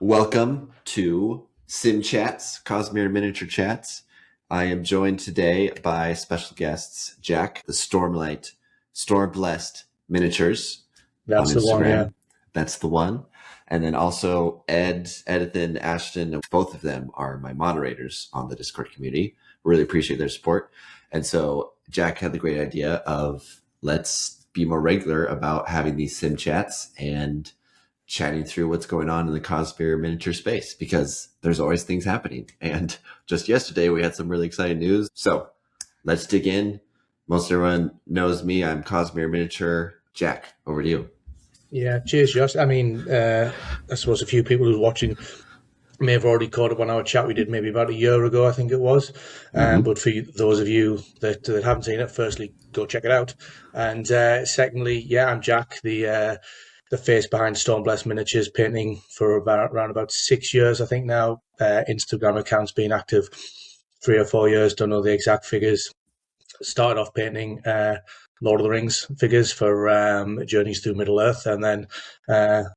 Welcome to CIM Chats, Cosmere Miniature Chats. I am joined today by special guests, Jack, the Storm-Blessed Miniatures That's on Instagram. The one, yeah. That's the one. And then also Ed, Edithan, Ashton, both of them are my moderators on the Discord community. Really appreciate their support. And so Jack had the great idea of let's be more regular about having these CIM Chats and chatting through what's going on in the Cosmere miniature space, because there's always things happening. And just yesterday we had some really exciting news. So let's dig in. Most everyone knows me. I'm Cosmere Miniature. Jack, over to you. Yeah, cheers, Josh. I mean, I suppose a few people who's watching may have already caught up on our chat we did maybe about a year ago, I think it was. But for those of you that haven't seen it, firstly, go check it out. And secondly, yeah, I'm Jack, the face behind Stormblessed Miniatures, painting for around about 6 years, I think now. Instagram account's been active 3 or 4 years, don't know the exact figures. Started off painting Lord of the Rings figures for Journeys Through Middle-earth, and then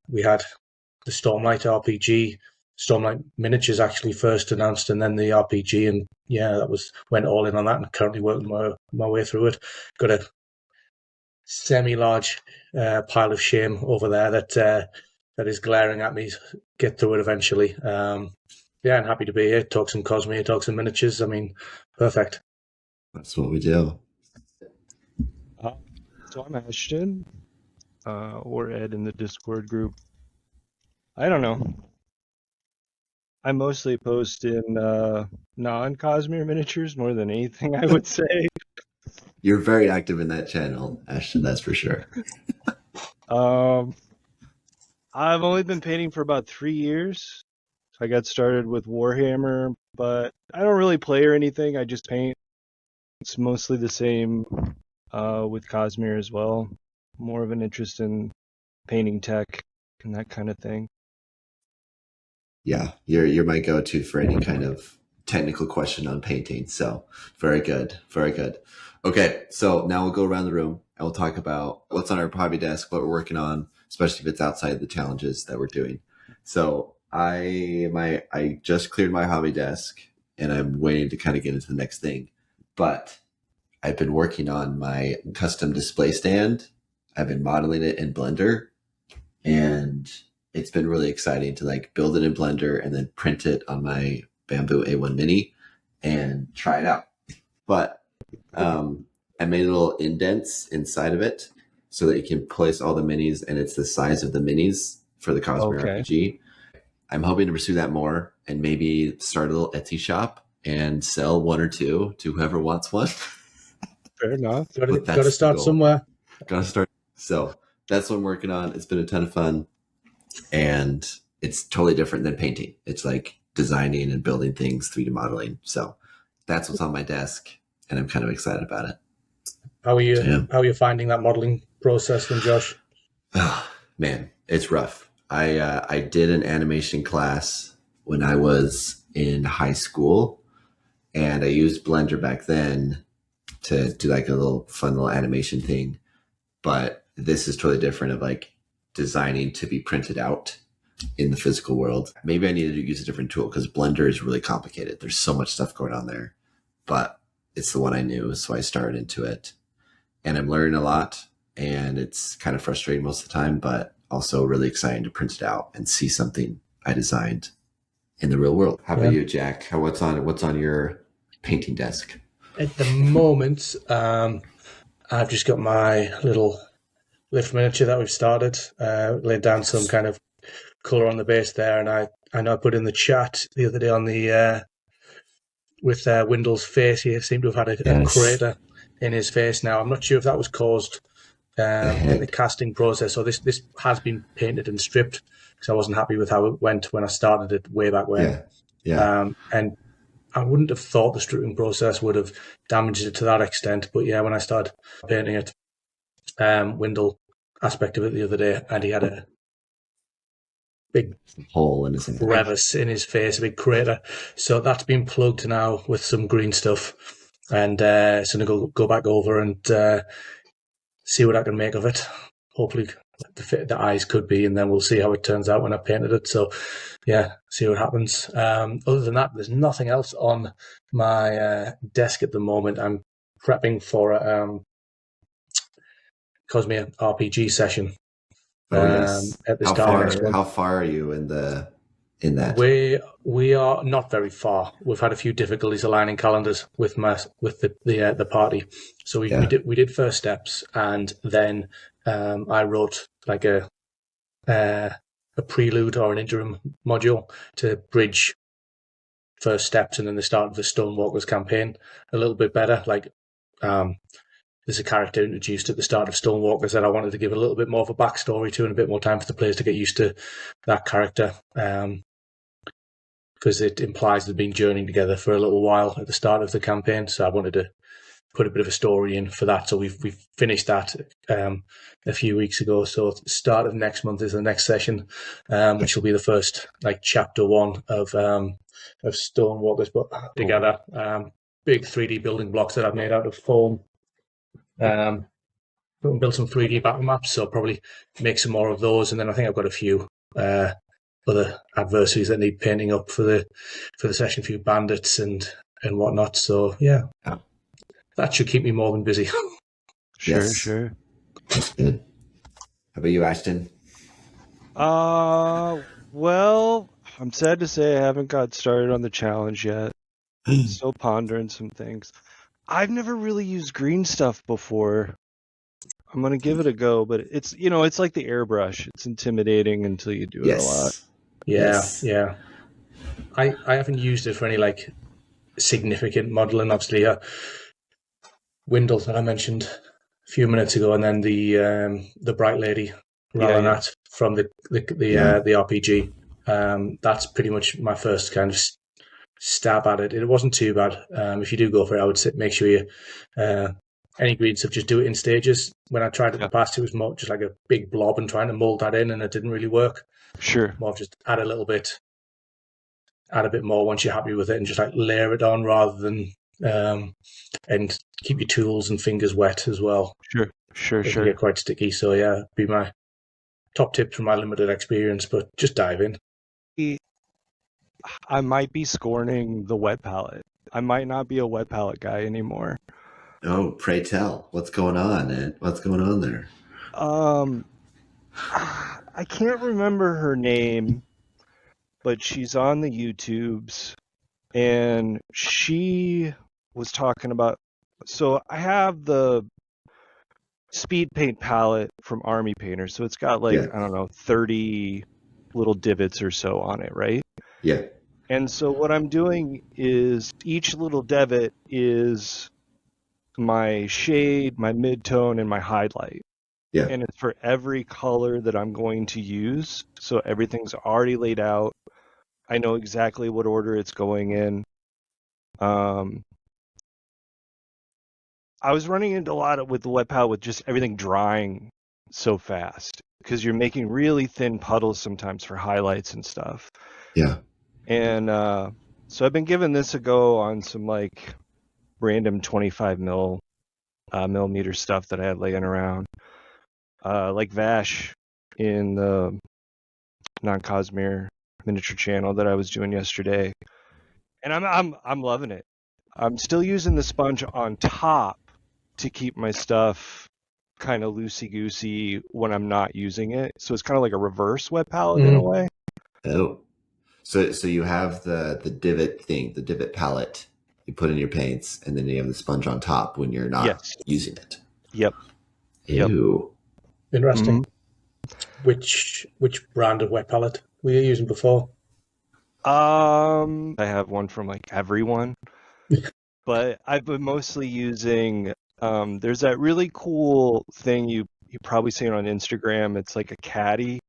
we had the Stormlight RPG, Stormlight Miniatures actually first announced, and then the RPG, and yeah, went all in on that, and currently working my way through it. Got a semi-large pile of shame over there that is glaring at me. Get through it eventually. Yeah, I'm happy to be here. Talk some Cosmere, talk some miniatures. I mean, perfect. That's what we do. So I'm Ashton, or Ed in the Discord group. I don't know. I mostly post in non-Cosmere miniatures more than anything, I would say. You're very active in that channel, Ashton, that's for sure. I've only been painting for about 3 years. So I got started with Warhammer, but I don't really play or anything. I just paint. It's mostly the same with Cosmere as well. More of an interest in painting tech and that kind of thing. Yeah, you're my go-to for any kind of technical question on painting. So very good, very good. Okay, so now we'll go around the room and we'll talk about what's on our hobby desk, what we're working on, especially if it's outside the challenges that we're doing. So I just cleared my hobby desk and I'm waiting to kind of get into the next thing. But I've been working on my custom display stand. I've been modeling it in Blender, and it's been really exciting to like build it in Blender and then print it on my Bamboo A1 Mini and try it out. But I made little indents inside of it so that you can place all the minis, and it's the size of the minis for the Cosmere RPG. I'm hoping to pursue that more and maybe start a little Etsy shop and sell one or two to whoever wants one. Fair enough. Got to start somewhere. Got to start. So that's what I'm working on. It's been a ton of fun. And it's totally different than painting. It's like designing and building things, 3D modeling. So that's what's on my desk, and I'm kind of excited about it. How are you finding that modeling process then, Josh? Oh, man, it's rough. I did an animation class when I was in high school, and I used Blender back then to do like a fun little animation thing. But this is totally different of like designing to be printed out in the physical world. Maybe I needed to use a different tool because Blender is really complicated. There's so much stuff going on there, but it's the one I knew. So I started into it, and I'm learning a lot, and it's kind of frustrating most of the time, but also really exciting to print it out and see something I designed in the real world. How about you, Jack? What's on your painting desk? At the moment, I've just got my little lift miniature that we've started, laid down some kind of color on the base there, and I know I put in the chat the other day on the with Windle's face. He seemed to have had a crater in his face. Now I'm not sure if that was caused in the casting process, or this has been painted and stripped, because I wasn't happy with how it went when I started it way back when. And I wouldn't have thought the stripping process would have damaged it to that extent, but yeah, when I started painting it, Windle aspect of it the other day, and he had a big hole in his crevice in his face, a big crater. So that's been plugged now with some green stuff, and so I'm going to go back over and see what I can make of it. Hopefully the eyes could be, and then we'll see how it turns out when I painted it. So, yeah, see what happens. Other than that, there's nothing else on my desk at the moment. I'm prepping for a Cosmere RPG session. Oh yes. At the start of next month. How far are you in that? We are not very far. We've had a few difficulties aligning calendars with the party. So we did first steps, and then I wrote like a prelude or an interim module to bridge first steps and then the start of the Stonewalkers campaign a little bit better. Like there's a character introduced at the start of Stonewalkers that I wanted to give a little bit more of a backstory to and a bit more time for the players to get used to that character. Because it implies they've been journeying together for a little while at the start of the campaign. So I wanted to put a bit of a story in for that. So we've finished that a few weeks ago. So the start of next month is the next session, which will be the first like chapter 1 of Stonewalkers put together. Big 3D building blocks that I've made out of foam. Build some 3D battle maps. So probably make some more of those. And then I think I've got a few other adversaries that need painting up for the session, a few bandits and whatnot. So yeah, that should keep me more than busy. Sure. That's good. How about you, Ashton? Well, I'm sad to say I haven't got started on the challenge yet. Still pondering some things. I've never really used green stuff before. I'm gonna give it a go, but it's it's like the airbrush. It's intimidating until you do it a lot. Yeah. I haven't used it for any like significant modeling. Obviously, Windle that I mentioned a few minutes ago, and then the Bright Lady Ralanat from the RPG. That's pretty much my first kind of stab at it. It wasn't too bad. If you do go for it, I would say make sure you any green stuff, just do it in stages. When I tried it in the past, it was more just like a big blob and trying to mold that in, and it didn't really work. Sure. More of just add a bit more once you're happy with it, and just like layer it on rather than and keep your tools and fingers wet as well. Sure. It can get quite sticky. So yeah, be my top tip from my limited experience, but just dive in. I might be scorning the wet palette. I might not be a wet palette guy anymore. Oh, pray tell. What's going on, Ed? What's going on there? I can't remember her name, but she's on the YouTubes, and she was talking about. So I have the speed paint palette from Army Painter, so it's got I don't know, 30 little divots or so on it, right? Yeah. And so what I'm doing is each little divot is my shade, my mid-tone, and my highlight. Yeah. And it's for every color that I'm going to use. So everything's already laid out. I know exactly what order it's going in. I was running into a lot with the wet palette with just everything drying so fast because you're making really thin puddles sometimes for highlights and stuff. Yeah. And so I've been giving this a go on some random 25 millimeter stuff that I had laying around, like Vash in the non-Cosmere miniature channel that I was doing yesterday, and I'm loving it. I'm still using the sponge on top to keep my stuff kind of loosey-goosey when I'm not using it, so it's kind of like a reverse wet palette in a way. Oh, so you have the divot thing, the divot palette you put in your paints, and then you have the sponge on top when you're not using it. Yep. Ew. Interesting. Mm-hmm. Which brand of wet palette were you using before? I have one from everyone, but I've been mostly using. There's that really cool thing you probably seen on Instagram. It's like a caddy,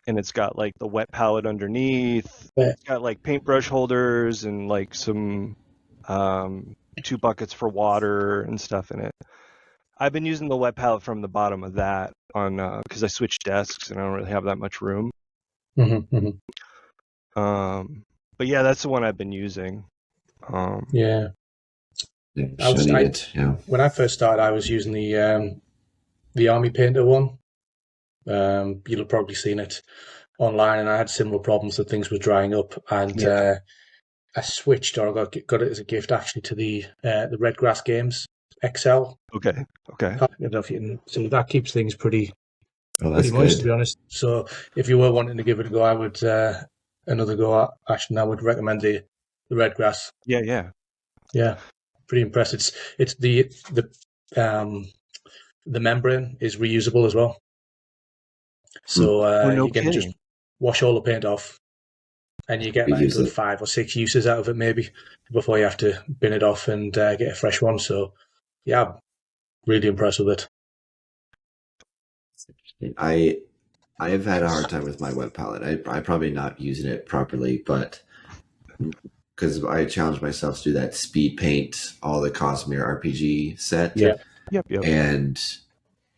and it's got the wet palette underneath. Yeah. It's got paintbrush holders and some 2 buckets for water and stuff in it. I've been using the wet palette from the bottom of that on because I switched desks and I don't really have that much room. Mm-hmm. But yeah, that's the one I've been using. Yeah. When I first started, I was using the Army Painter one. You'll have probably seen it online, and I had similar problems that things were drying up, and I switched, or I got it as a gift actually, to the Redgrass Games XL. Okay. I don't know if you can, so that keeps things pretty that's moist, to good. be honest. So if you were wanting to give it a go, I would another go at Ashton. I would recommend the Redgrass. Yeah. Yeah, pretty impressed. It's the membrane is reusable as well, so No you can just kidding. wash all the paint off, and you get like a Reuse good it. 5 or 6 uses out of it maybe before you have to bin it off and get a fresh one. So yeah, I'm really impressed with it. I've had a hard time with my web palette. I probably not using it properly, but because I challenged myself to do that speed paint, all the Cosmere RPG set. Yeah. Yep. And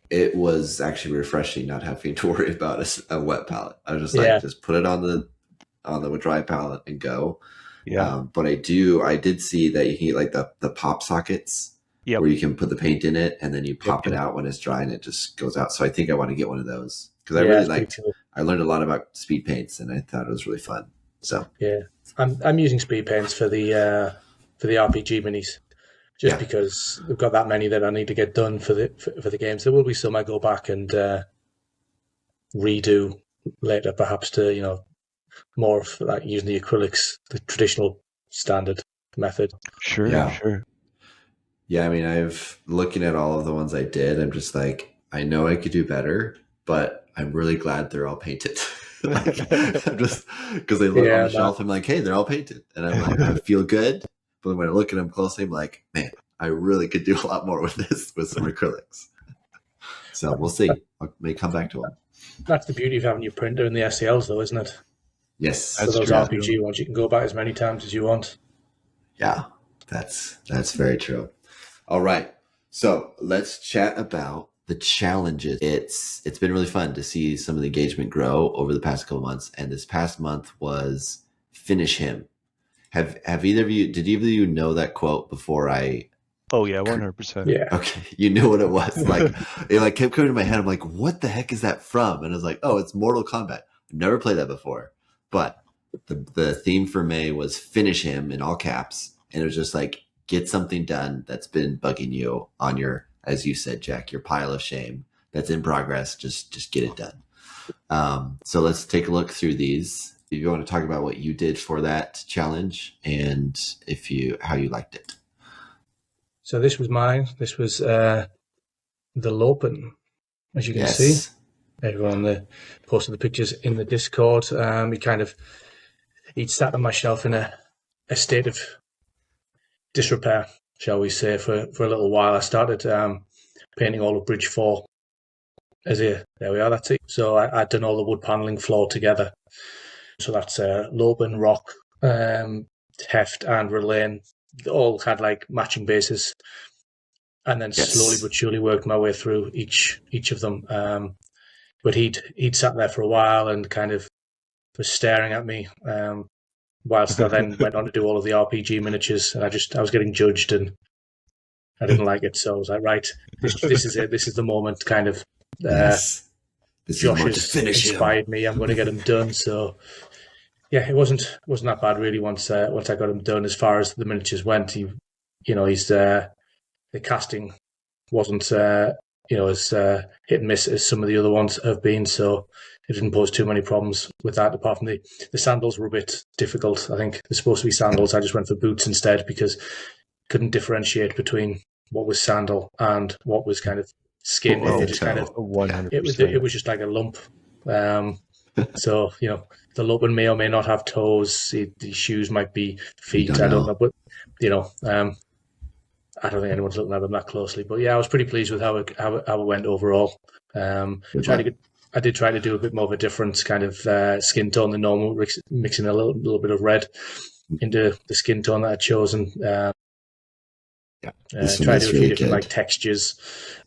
it was actually refreshing not having to worry about a wet palette. I was just like, just put it on the dry palette and go. Yeah. But I did see that you can get like the pop sockets where you can put the paint in it and then you pop it out when it's dry and it just goes out. So I think I want to get one of those because I really liked. Cool. I learned a lot about speed paints and I thought it was really fun. So yeah, I'm using speed paints for the RPG minis. Just because we've got that many that I need to get done for the games. There will be some I go back and redo later, perhaps to more of like using the acrylics, the traditional standard method. Sure. Yeah, I mean, looking at all of the ones I did, I'm just like, I know I could do better, but I'm really glad they're all painted. I'm just because they look on the shelf, I'm like, hey, they're all painted, and I'm like, I feel good. But when I look at them closely, I'm like, man, I really could do a lot more with this with some acrylics. So we'll see. I may come back to them. That's the beauty of having your printer in the STLs, though, isn't it? Yes. For those RPG ones, you can go back as many times as you want. Yeah, that's very true. All right. So let's chat about the challenges. It's been really fun to see some of the engagement grow over the past couple months. And this past month was Finish Him. Did either of you know that quote before I? Oh yeah, 100%. Yeah. Okay, you knew what it was. Like it like kept coming to my head. I'm like, what the heck is that from? And I was like, oh, it's Mortal Kombat. I've never played that before. But the theme for May was Finish Him in all caps, and it was just like get something done that's been bugging you on your, as you said, Jack, your pile of shame that's in progress. Just get it done. So let's take a look through these. If you want to talk about what you did for that challenge and how you liked it. So this was mine. This was the Lopen, as you can see. Everyone posted the pictures in the Discord. He'd sat on my shelf in a state of disrepair, shall we say, for a little while. I started painting all of Bridge 4. There we are, that's it. So I'd done all the wood panelling floor together. So that's Lopen, Rock, Heft, and Relane. They all had like matching bases. And then slowly but surely worked my way through each of them. But he'd sat there for a while and kind of was staring at me, whilst I then went on to do all of the RPG miniatures. And I was getting judged, and I didn't like it. So I was like, right, this is it. This is the moment. Kind of. Josh has inspired me. I'm going to get him done. So yeah, it wasn't that bad really. Once I got him done, as far as the miniatures went, he's the casting wasn't as hit and miss as some of the other ones have been, so it didn't pose too many problems with that. Apart from the sandals were a bit difficult. I think they're supposed to be sandals. I just went for boots instead because couldn't differentiate between what was sandal and what was kind of skin. It just kind of 100%. It was just like a lump. So the Lopen may or may not have toes. The shoes might be feet. I don't know, but I don't think anyone's looking at them that closely. But yeah, I was pretty pleased with how it went overall. I did try to do a bit more of a different kind of skin tone than normal, mixing a little bit of red into the skin tone that I'd chosen. Try to do a few different like textures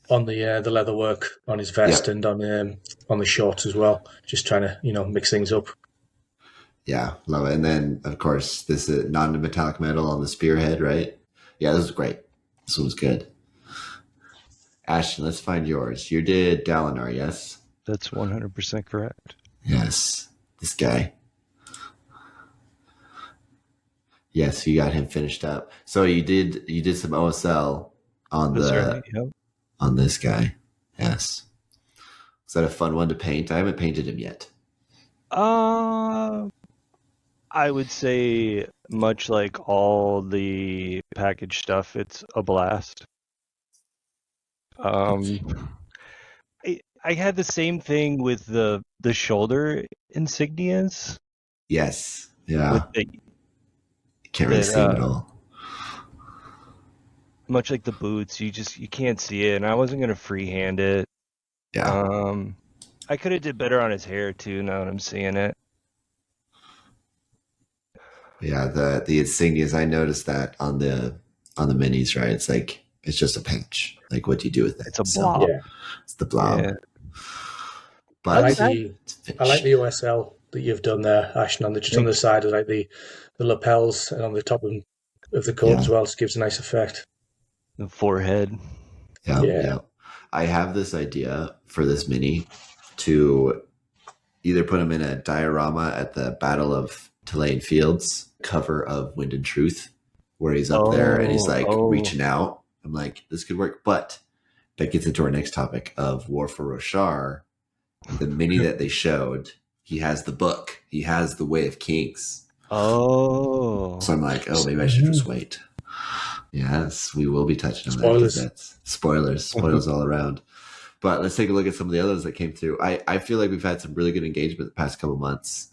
on the leatherwork on his vest and on the shorts as well. Just trying to mix things up. Yeah, love it. And then of course this is non-metallic metal on the spearhead, right? Yeah, this was great. This one's good. Ashton, let's find yours. You did Dalinar, yes? That's 100% correct. Yes, this guy. Yes, you got him finished up. So you did some OSL on That's right. Yep. on this guy. Yes. Was that a fun one to paint? I haven't painted him yet. I would say, much like all the package stuff, it's a blast. I had the same thing with the shoulder insignias. Yes. With Yeah. Can't really see him at all. much like the boots, you can't see it, and I wasn't gonna freehand it. Yeah. I could have did better on his hair too. Now that I'm seeing it. Yeah, the insignias, I noticed that on the minis, right? It's like it's just a patch. Like what do you do with it? It's a So, blob. Yeah. it's the blob. Yeah. But I it's like finished. the OSL that you've done there, Ashton, on just on the side of like the lapels and on the top of the coat as well. It gives a nice effect. The forehead. Yeah, Yeah. yeah. I have this idea for this mini to either put him in a diorama at the Battle of Tulane Fields cover of Wind and Truth, where he's up there and he's like reaching out. I'm like, this could work. But that gets into our next topic of War for Roshar. The mini that they showed, he has the book. He has the Way of Kings. Oh. So I'm like, oh, maybe I should just wait. Yes, we will be touching on Spoilers. that because that's spoilers all around. But let's take a look at some of the others that came through. I feel like we've had some really good engagement the past couple months.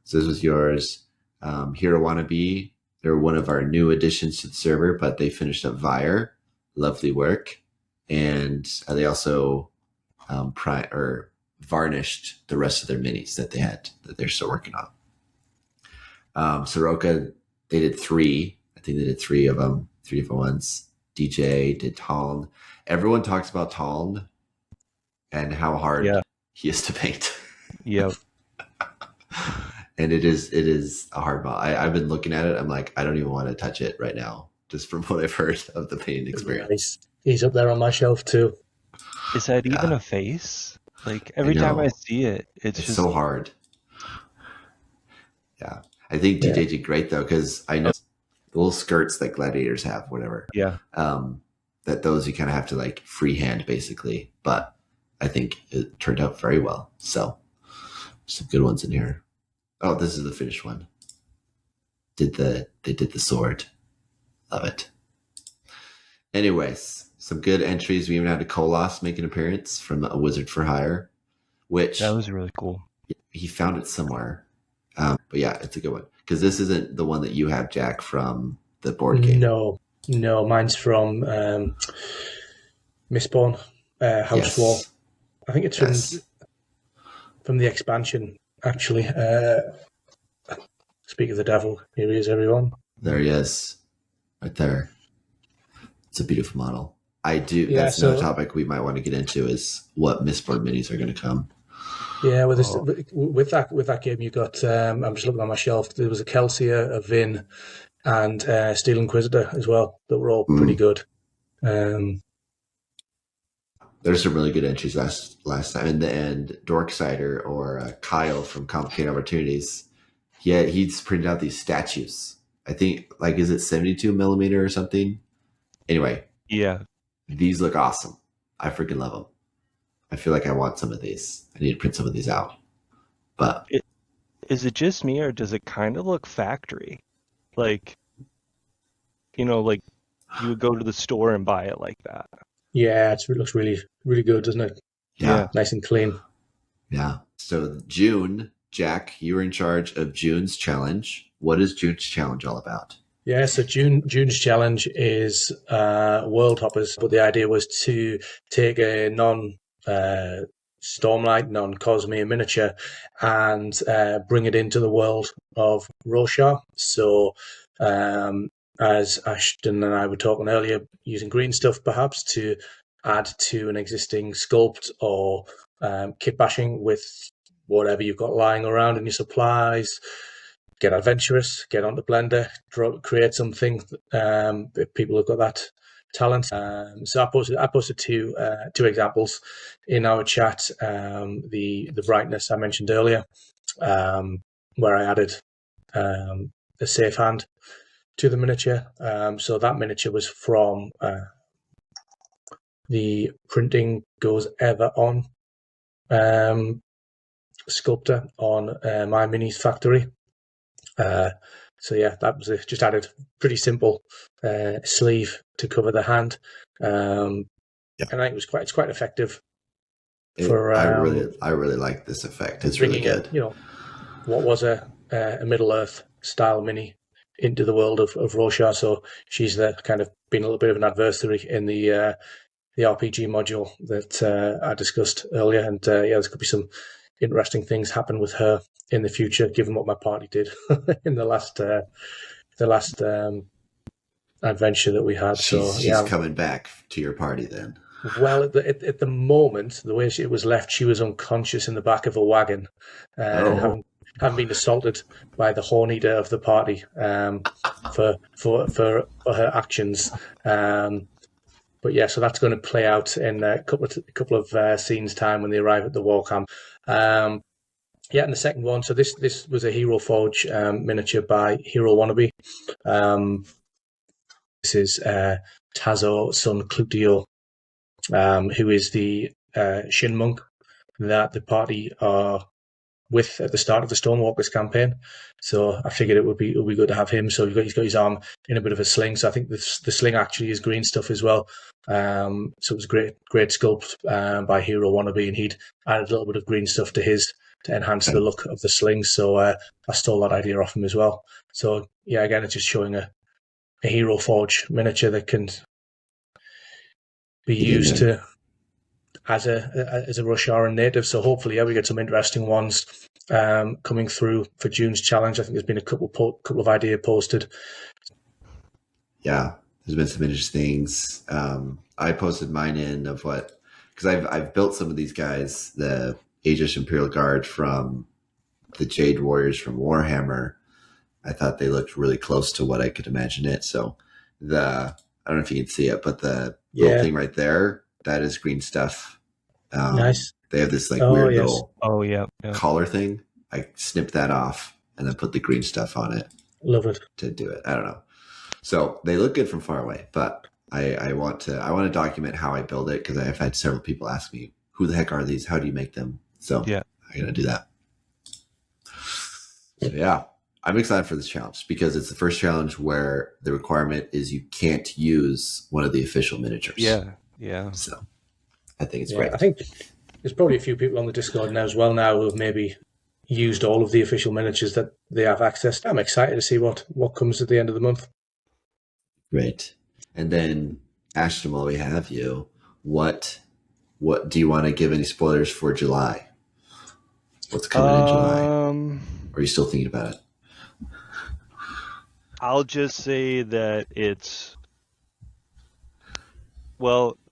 So this was yours. Hero Wannabe. They're one of our new additions to the server, but they finished up Vire. Lovely work. And they also varnished the rest of their minis that they had that they're still working on. Soroka, they did 3. I think they did 3 of them, 3 different ones. DJ did Taln. Everyone talks about Taln and how hard he is to paint. Yep. And it is a hard mod. I've been looking at it. I'm like, I don't even want to touch it right now, just from what I've heard of the painting experience. He's up there on my shelf too. Is that even a face? Like every time I see it, it's just so hard. Yeah. I think DJ did great though, because I know the little skirts that gladiators have, whatever. Yeah. That those you kind of have to like freehand basically. But I think it turned out very well. So some good ones in here. Oh, this is the finished one. They did the sword. Love it. Anyways, some good entries. We even had a Kolos make an appearance from A Wizard for Hire, which that was really cool. He found it somewhere. But yeah, it's a good one. Because this isn't the one that you have, Jack, from the board game. No, mine's from Mistborn, House Wall. I think it's from the expansion, actually. Speak of the devil, here he is, everyone. There he is, right there. It's a beautiful model. That's another topic we might want to get into is what Mistborn minis are going to come. Yeah, with that game, you got. I'm just looking on my shelf. There was a Kelsier, a Vin, and Steel Inquisitor as well. That were all pretty good. There's some really good entries last time, and Dorksider or Kyle from Complicated Opportunities. Yeah, he's printed out these statues. I think is it 72 millimeter or something? Anyway, these look awesome. I freaking love them. I feel like I want some of these. I need to print some of these out. But is it just me, or does it kind of look factory? Like, you would go to the store and buy it like that. Yeah, it looks really, really good, doesn't it? Yeah. Nice and clean. Yeah. So June, Jack, you were in charge of June's challenge. What is June's challenge all about? Yeah, so June's challenge is world hoppers, but the idea was to take a Stormlight, non-Cosmere miniature and bring it into the world of Roshar. So as Ashton and I were talking earlier, using green stuff perhaps to add to an existing sculpt or kit bashing with whatever you've got lying around in your supplies. Get adventurous, get onto Blender, create something. If people have got that talents. So I posted two examples in our chat. The brightness I mentioned earlier, where I added a safe hand to the miniature. So that miniature was from the Printing Goes Ever On sculptor on My Minis Factory. So yeah, that was just added pretty simple sleeve to cover the hand, and I think it's quite effective for I really like this effect. It's really bringing good. what was a Middle Earth style mini into the world of Roshar. So she's kind of been a little bit of an adversary in the RPG module that I discussed earlier, and there could be some interesting things happen with her in the future, given what my party did in the last adventure that we had. She's coming back to your party then. Well, at the moment, the way it was left, she was unconscious in the back of a wagon, having been assaulted by the horn eater of the party for her actions. But yeah, so that's going to play out in a couple of scenes time when they arrive at the war camp. And the second one. So this was a Hero Forge miniature by Hero Wannabe. This is Tazo son Clutio, who is the Shin monk that the party are with at the start of the Stonewalkers campaign. So I figured it would be good to have him. So he's got his arm in a bit of a sling. So I think the sling actually is green stuff as well. So it was great sculpt by Hero Wannabe, and he'd added a little bit of green stuff to his to enhance the look of the sling. So I stole that idea off him as well. So yeah, again, it's just showing a Hero Forge miniature that can be used to as a Roshar native. So hopefully, we get some interesting ones coming through for June's challenge. I think there's been a couple of ideas posted. Yeah, there's been some interesting things. I posted mine in of because I've built some of these guys, the Aegis Imperial Guard from the Jade Warriors from Warhammer. I thought they looked really close to what I could imagine it. So I don't know if you can see it, but the little thing right there, that is green stuff. Nice. They have this weird little collar thing. I snipped that off and then put the green stuff on it. Love it. To do it. I don't know. So they look good from far away, but I want to document how I build it, because I've had several people ask me, who the heck are these? How do you make them? So I'm going to do that. So yeah, I'm excited for this challenge because it's the first challenge where the requirement is you can't use one of the official miniatures. Yeah. So I think it's great. I think there's probably a few people on the Discord now as well who have maybe used all of the official miniatures that they have access to. I'm excited to see what comes at the end of the month. Great. And then, Ashton, while we have you, what do you want to give any spoilers for July? What's coming in July? Or are you still thinking about it? I'll just say that it's,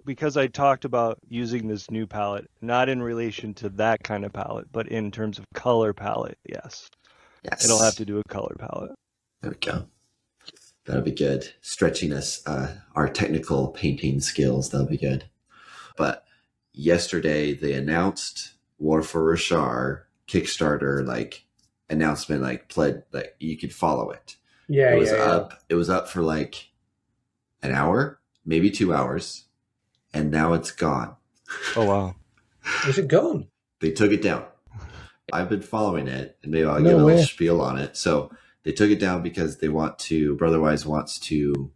because I talked about using this new palette, not in relation to that kind of palette, but in terms of color palette, yes. It'll have to do a color palette. There we go. That'll be good. Stretching us, our technical painting skills, that'll be good. But yesterday they announced War for Roshar Kickstarter announcement, you could follow it. Yeah, It was up for an hour, maybe 2 hours, and now it's gone. Oh wow! Is it gone? They took it down. I've been following it, and maybe I'll get a little spiel on it. So they took it down because they Brotherwise wants to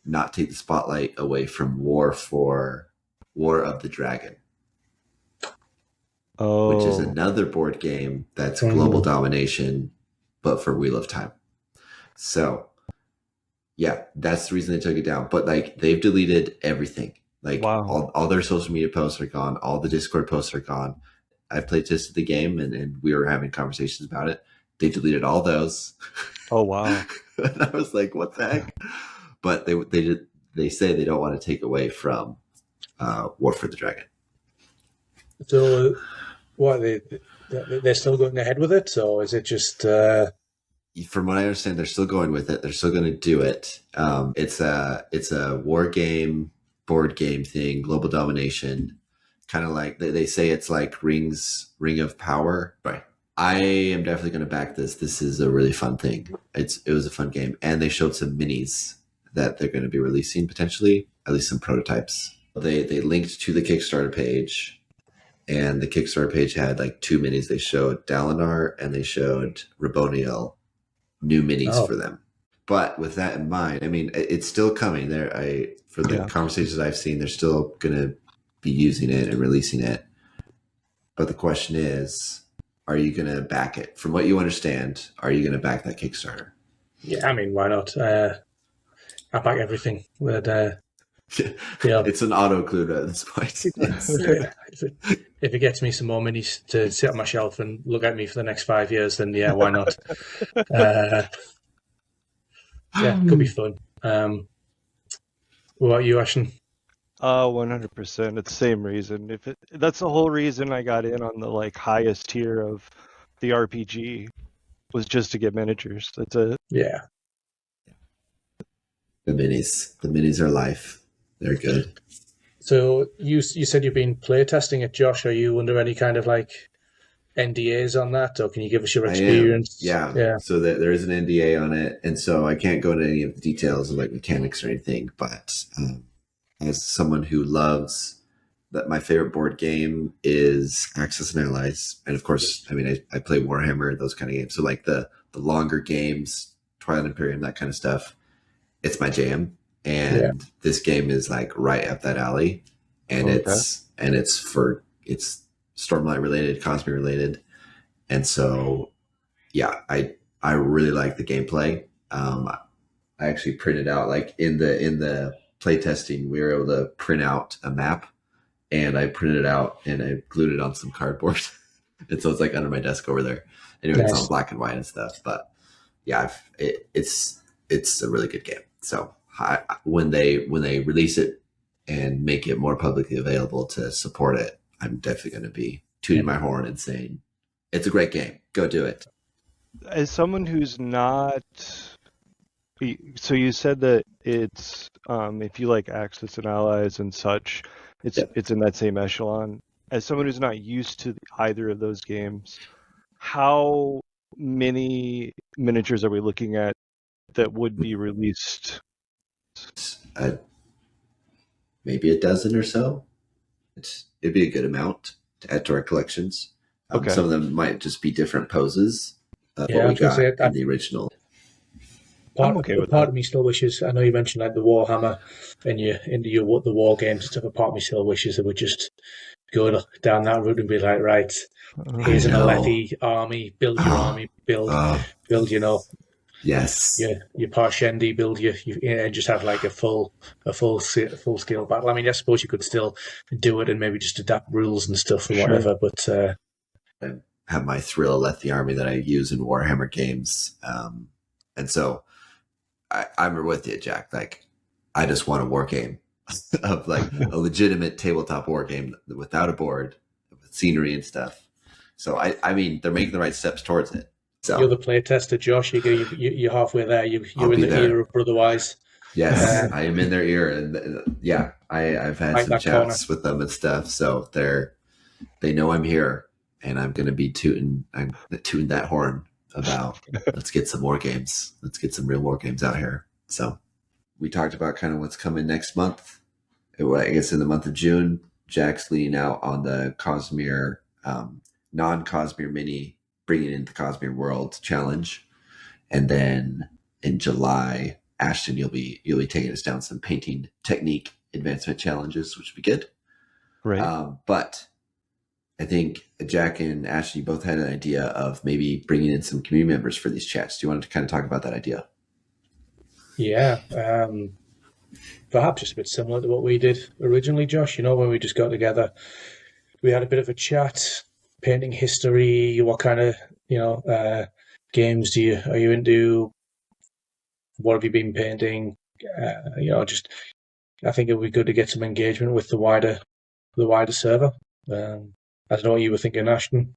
not take the spotlight away from War of the Dragon. Which is another board game that's global domination, but for Wheel of Time. So, yeah, that's the reason they took it down. But they've deleted everything. All their social media posts are gone. All the Discord posts are gone. I played tested the game, and we were having conversations about it. They deleted all those. Oh wow! And I was like, "What the heck?" But they say they don't want to take away from War for the Dragon. So, what they're still going ahead with it, or is it just? from what I understand, they're still going with it. They're still going to do it. It's a war game, board game thing, global domination, kind of like they say it's like Ring of Power. Right. I am definitely going to back this. This is a really fun thing. It was a fun game, and they showed some minis that they're going to be releasing potentially, at least some prototypes. They linked to the Kickstarter page, and the Kickstarter page had like 2 minis. They showed Dalinar and they showed Raboniel, new minis for them. But with that in mind, I mean, it's still coming. For the conversations I've seen, they're still going to be using it and releasing it. But the question is, are you going to back it? From what you understand, are you going to back that Kickstarter? Yeah, I mean, why not? I back everything. But, it's an auto-include at this point. If it gets me some more minis to sit on my shelf and look at me for the next 5 years, then yeah, why not? Yeah, it could be fun. What about you, Ashton? 100%. It's the same reason. That's the whole reason I got in on the like highest tier of the RPG was just to get miniatures. That's it. Yeah. The minis are life. They're good. So you said you've been playtesting it, Josh. Are you under any kind of like NDAs on that, or can you give us your experience? Yeah. So there is an NDA on it, and so I can't go into any of the details of like mechanics or anything. But as someone who loves that, my favorite board game is Axis and Allies, and of course, I mean, I play Warhammer, those kind of games. So like the longer games, Twilight Imperium, that kind of stuff. It's my jam, and this game is like right up that alley, and it's Stormlight related, Cosmere related, and so yeah, I really like the gameplay. I actually printed out, like in the playtesting, we were able to print out a map, and I printed it out and I glued it on some cardboard, and so it's like under my desk over there. Anyway, It's all black and white and stuff, but yeah, it's a really good game. So when they release it and make it more publicly available to support it, I'm definitely going to be tooting my horn and saying it's a great game. Go do it. As someone who's not, so you said that it's if you like Axis and Allies and such, it's in that same echelon. As someone who's not used to either of those games, how many miniatures are we looking at that would be released? Maybe a dozen or so. It'd be a good amount to add to our collections. Some of them might just be different poses of what we got in the original. Part of me still wishes, I know you mentioned like the Warhammer and the war games and stuff, but part of me still wishes that we just go down that route and be like, right, here's an Alethi army, build your army, build, yes, your Parshendi, build and just have like a full scale battle. I mean, I suppose you could still do it and maybe just adapt rules and stuff or whatever, but I have my Thrill Alethi army that I use in Warhammer games, and so I'm with you, Jack. Like, I just want a war game of like a legitimate tabletop war game without a board, with scenery and stuff. So I mean, they're making the right steps towards it. So you're the play tester, Josh. You're halfway there. You're in the ear of Otherwise. Yes, I am in their ear, and yeah, I've had some chats with them and stuff. So they know I'm here, and I'm going to be tooting that horn about let's get some war games. Let's get some real war games out here. So we talked about kind of what's coming next month. I guess in the month of June, Jack's leading out on the Cosmere non-Cosmere mini, bringing in the Cosmere World Challenge, and then in July, Ashton, you'll be taking us down some painting technique advancement challenges, which would be good. Right. But I think Jack and Ashton, you both had an idea of maybe bringing in some community members for these chats. Do you want to kind of talk about that idea? Yeah. Perhaps just a bit similar to what we did originally, Josh. When we just got together, we had a bit of a chat, painting history. What kind of games are you into? What have you been painting? Just I think it would be good to get some engagement with the wider server. I don't know what you were thinking, Ashton.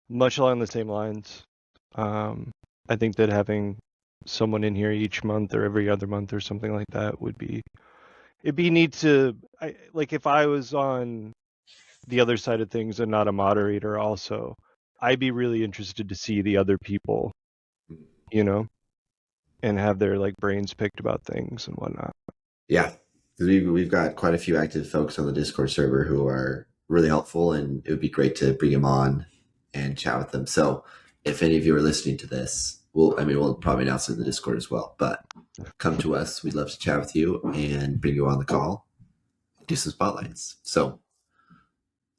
Much along the same lines. I think that having someone in here each month or every other month or something like that it'd be neat to, like if I was on the other side of things and not a moderator also, I'd be really interested to see the other people, you know, and have their like brains picked about things and whatnot. Yeah, because we've got quite a few active folks on the Discord server who are really helpful, and it would be great to bring them on and chat with them. So if any of you are listening to this, we'll probably announce it in the Discord as well, but come to us. We'd love to chat with you and bring you on the call, do some spotlights. So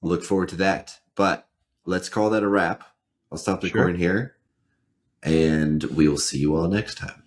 look forward to that. But let's call that a wrap. I'll stop the recording here, and we will see you all next time.